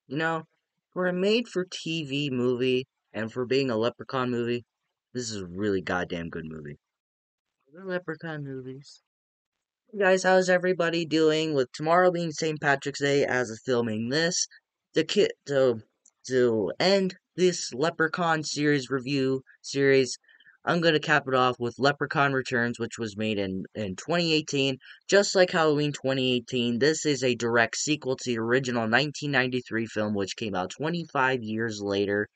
You know, for a made-for-TV movie and for being a Leprechaun movie, this is a really goddamn good movie. The Leprechaun movies. Hey guys, how's everybody doing? With tomorrow being St. Patrick's Day as of filming this, to end this Leprechaun series review series, I'm gonna cap it off with Leprechaun Returns, which was made in 2018. Just like Halloween 2018, this is a direct sequel to the original 1993 film, which came out 25 years later,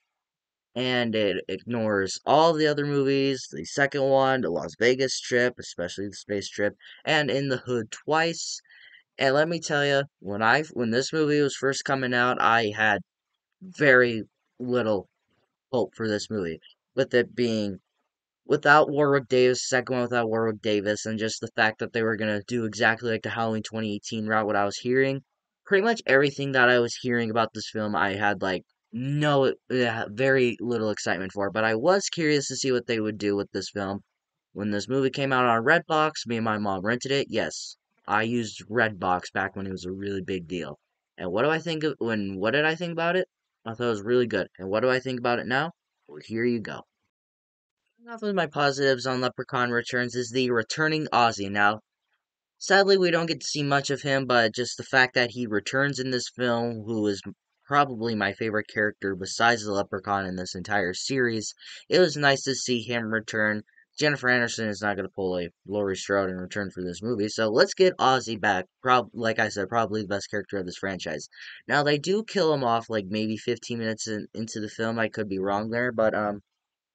and it ignores all the other movies, the second one, the Las Vegas trip, especially the space trip, and In the Hood twice. And let me tell you, when this movie was first coming out, I had very little hope for this movie, with it being without Warwick Davis, second one without Warwick Davis, and just the fact that they were gonna do exactly like the Halloween 2018 route. What I was hearing, pretty much everything that I was hearing about this film, I had like no, very little excitement for. But I was curious to see what they would do with this film. When this movie came out on Redbox, me and my mom rented it. Yes, I used Redbox back when it was a really big deal. And what do I think of when? What did I think about it? I thought it was really good. And what do I think about it now? Well, here you go. Enough of my positives on Leprechaun Returns is the returning Ozzy. Now, sadly, we don't get to see much of him, but just the fact that he returns in this film, who is probably my favorite character besides the Leprechaun in this entire series, it was nice to see him return. Jennifer Anderson is not going to pull a Laurie Strode in return for this movie, so let's get Ozzy back. Like I said, probably the best character of this franchise. Now, they do kill him off like maybe 15 minutes into the film. I could be wrong there, but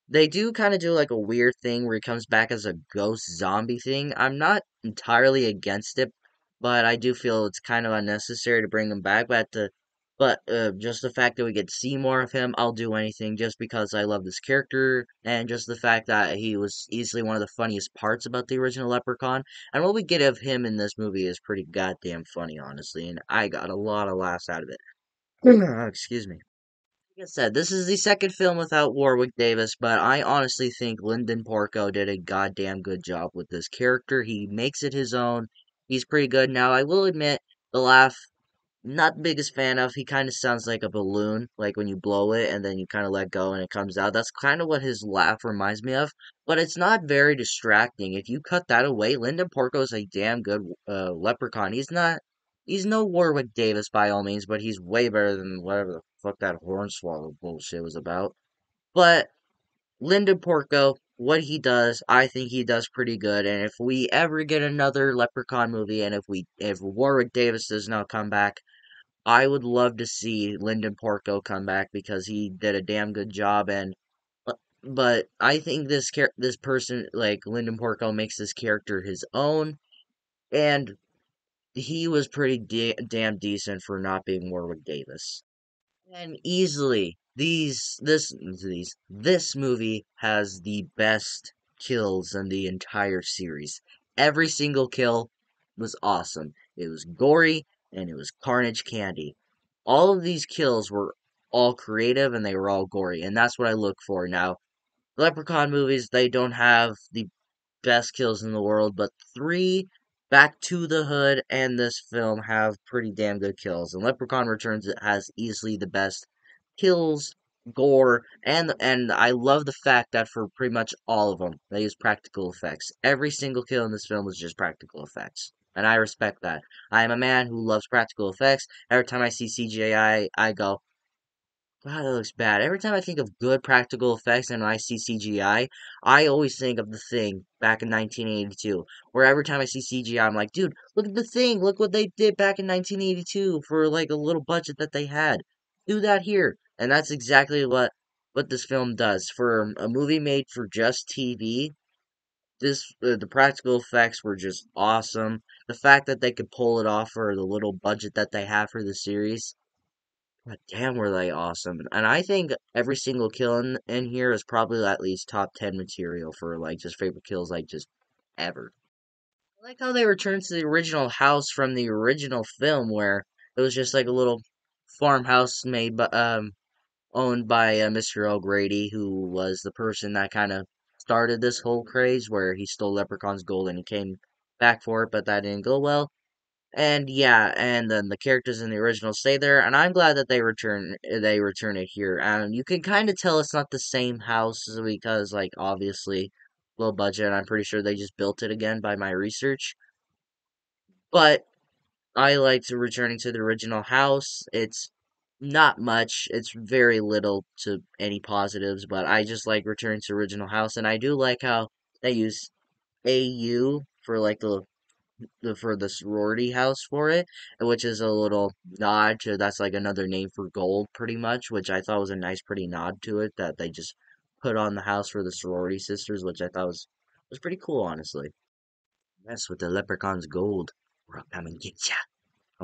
they do kind of do like a weird thing where he comes back as a ghost zombie thing. I'm not entirely against it, but I do feel it's kind of unnecessary to bring him back. But just the fact that we get to see more of him, I'll do anything just because I love this character, and just the fact that he was easily one of the funniest parts about the original Leprechaun. And what we get of him in this movie is pretty goddamn funny, honestly, and I got a lot of laughs out of it. Excuse me. Like I said, this is the second film without Warwick Davis, but I honestly think Lyndon Porco did a goddamn good job with this character. He makes it his own. He's pretty good. Now, I will admit, the laugh, not the biggest fan of. He kind of sounds like a balloon, like when you blow it and then you kind of let go and it comes out. That's kind of what his laugh reminds me of, but it's not very distracting. If you cut that away, Lyndon Porco's a damn good leprechaun. He's no Warwick Davis by all means, but he's way better than whatever the fuck that Hornswoggle bullshit was about. But Lyndon Porco, what he does, I think he does pretty good. And if we ever get another Leprechaun movie, and if Warwick Davis does not come back, I would love to see Lyndon Porco come back because he did a damn good job. But I think this person like Lyndon Porco makes this character his own, and he was pretty damn decent for not being Warwick Davis. And easily, this movie has the best kills in the entire series. Every single kill was awesome. It was gory and it was carnage candy. All of these kills were all creative and they were all gory, and that's what I look for now. Leprechaun movies, they don't have the best kills in the world, but three, Back to the Hood, and this film have pretty damn good kills. And Leprechaun Returns has easily the best kills, gore, and I love the fact that for pretty much all of them, they use practical effects. Every single kill in this film was just practical effects. And I respect that. I am a man who loves practical effects. Every time I see CGI, I go, God, that looks bad. Every time I think of good practical effects and I see CGI, I always think of The Thing back in 1982. Where every time I see CGI, I'm like, dude, look at The Thing. Look what they did back in 1982 for like a little budget that they had. Do that here. And that's exactly what this film does. For a movie made for just TV, the practical effects were just awesome. The fact that they could pull it off for the little budget that they have for the series, but damn, were they awesome. And I think every single kill in here is probably at least top 10 material for, like, just favorite kills, like, just ever. I like how they returned to the original house from the original film, where it was just, like, a little farmhouse owned by Mr. O'Grady, who was the person that kind of started this whole craze, where he stole Leprechaun's gold and he came back for it, but that didn't go well. And yeah, and then the characters in the original stay there, and I'm glad that they return it here. And you can kind of tell it's not the same house because like obviously low budget. I'm pretty sure they just built it again by my research. But I like to returning to the original house. It's not much. It's very little to any positives, but I just like returning to original house, and I do like how they use AU for like for the sorority house for it, which is a little nod to that's like another name for gold, pretty much, which I thought was a nice, pretty nod to it that they just put on the house for the sorority sisters, which I thought was pretty cool, honestly. Mess with the leprechaun's gold, or I'll come and get ya.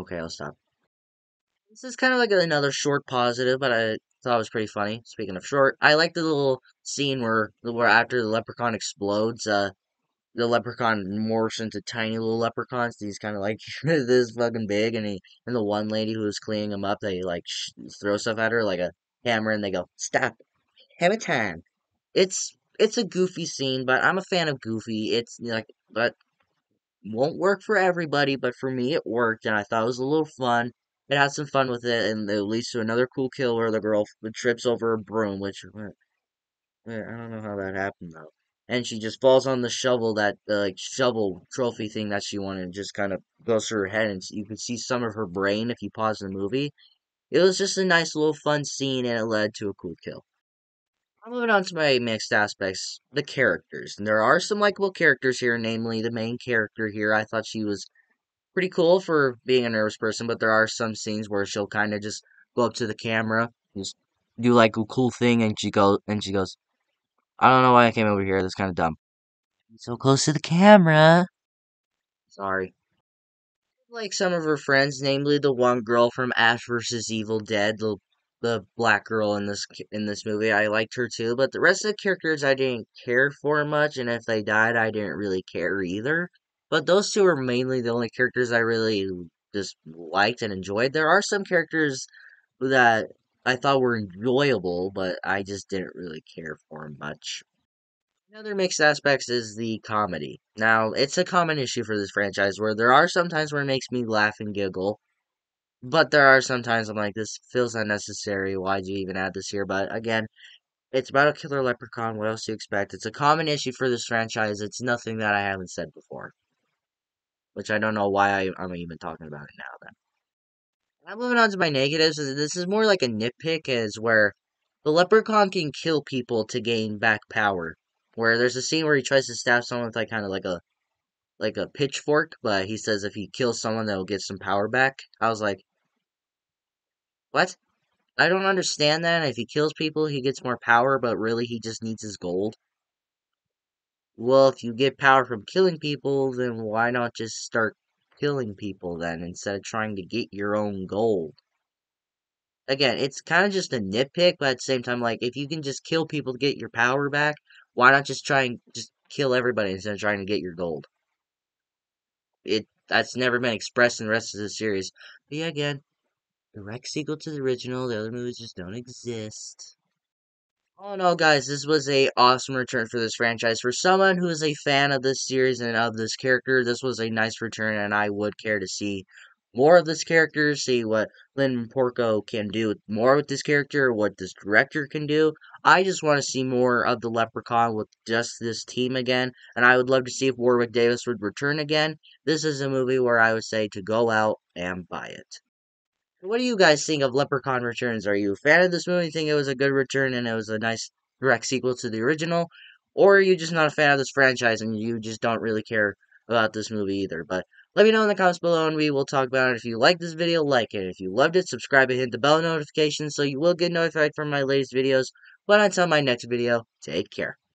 Okay, I'll stop. This is kind of like another short positive, but I thought it was pretty funny. Speaking of short, I like the little scene where after the leprechaun explodes, the leprechaun morphs into tiny little leprechauns. He's kind of like this fucking big, and the one lady who was cleaning him up, they like throw stuff at her like a hammer, and they go, "Stop, hammer time." It's a goofy scene, but I'm a fan of Goofy. It's like, but won't work for everybody, but for me it worked, and I thought it was a little fun. It had some fun with it, and it leads to another cool kill where the girl trips over a broom, which I don't know how that happened though. And she just falls on the shovel that the like shovel trophy thing that she wanted, and just kind of goes through her head, and you can see some of her brain if you pause the movie. It was just a nice little fun scene, and it led to a cool kill. I'm moving on to my mixed aspects, the characters. And there are some likable characters here, namely the main character here. I thought she was pretty cool for being a nervous person, but there are some scenes where she'll kind of just go up to the camera, just do like a cool thing, and she goes, "I don't know why I came over here. That's kind of dumb." So close to the camera. Sorry. Like some of her friends, namely the one girl from Ash vs. Evil Dead, the black girl in this movie. I liked her too, but the rest of the characters I didn't care for much, and if they died, I didn't really care either. But those two are mainly the only characters I really just liked and enjoyed. There are some characters that I thought were enjoyable, but I just didn't really care for much. Another mixed aspects is the comedy. Now, it's a common issue for this franchise where there are some times where it makes me laugh and giggle, but there are some times I'm like, this feels unnecessary. Why'd you even add this here? But again, it's about a killer leprechaun. What else do you expect? It's a common issue for this franchise. It's nothing that I haven't said before, which I don't know why I'm even talking about it now then. I'm moving on to my negatives. This is more like a nitpick, is where the leprechaun can kill people to gain back power. Where there's a scene where he tries to stab someone with like kind of like a pitchfork, but he says if he kills someone, they'll get some power back. I was like, what? I don't understand that. If he kills people, he gets more power, but really he just needs his gold. Well, if you get power from killing people, then why not just start killing people then instead of trying to get your own gold? Again, it's kind of just a nitpick, but at the same time, like, if you can just kill people to get your power back, why not just try and just kill everybody instead of trying to get your gold? That's never been expressed in the rest of the series. But yeah, again, direct sequel to the original. The other movies just don't exist. All in all, guys, this was a awesome return for this franchise. For someone who is a fan of this series and of this character, this was a nice return, and I would care to see more of this character, see what Lynn Porco can do more with this character, what this director can do. I just want to see more of the Leprechaun with just this team again, and I would love to see if Warwick Davis would return again. This is a movie where I would say to go out and buy it. What do you guys think of Leprechaun Returns? Are you a fan of this movie? Think it was a good return and it was a nice direct sequel to the original? Or are you just not a fan of this franchise and you just don't really care about this movie either? But let me know in the comments below and we will talk about it. If you like this video, like it. If you loved it, subscribe and hit the bell notification so you will get notified from my latest videos. But until my next video, take care.